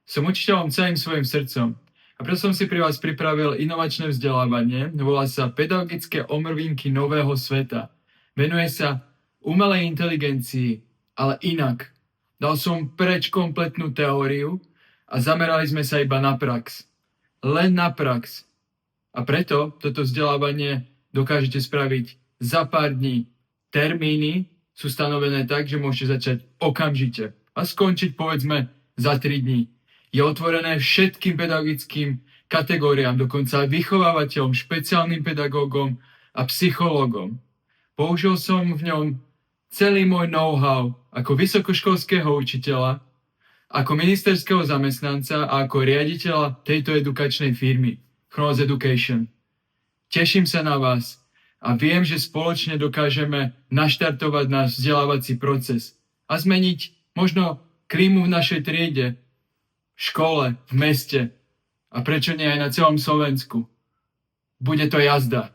Som učiteľom celým svojim srdcom a preto som si pri vás pripravil inovačné vzdelávanie. Volá sa Pedagogické omrvinky nového sveta. Venuje sa umelej inteligencii, ale inak. Dal som preč kompletnú teóriu a zamerali sme sa iba na prax. Len na prax. A preto toto vzdelávanie dokážete spraviť za pár dní. Termíny sú stanovené tak, že môžete začať okamžite a skončiť povedzme za 3 dní. Je otvorené všetkým pedagogickým kategóriám, dokonca aj vychovávateľom, špeciálnym pedagógom a psychológom. Použil som v ňom celý môj know-how ako vysokoškolského učiteľa, ako ministerského zamestnanca a ako riaditeľa tejto edukačnej firmy Chronos Education. Teším sa na vás a viem, že spoločne dokážeme naštartovať náš vzdelávací proces a zmeniť možno klímu v našej triede, v škole, v meste a prečo nie aj na celom Slovensku. Bude to jazda.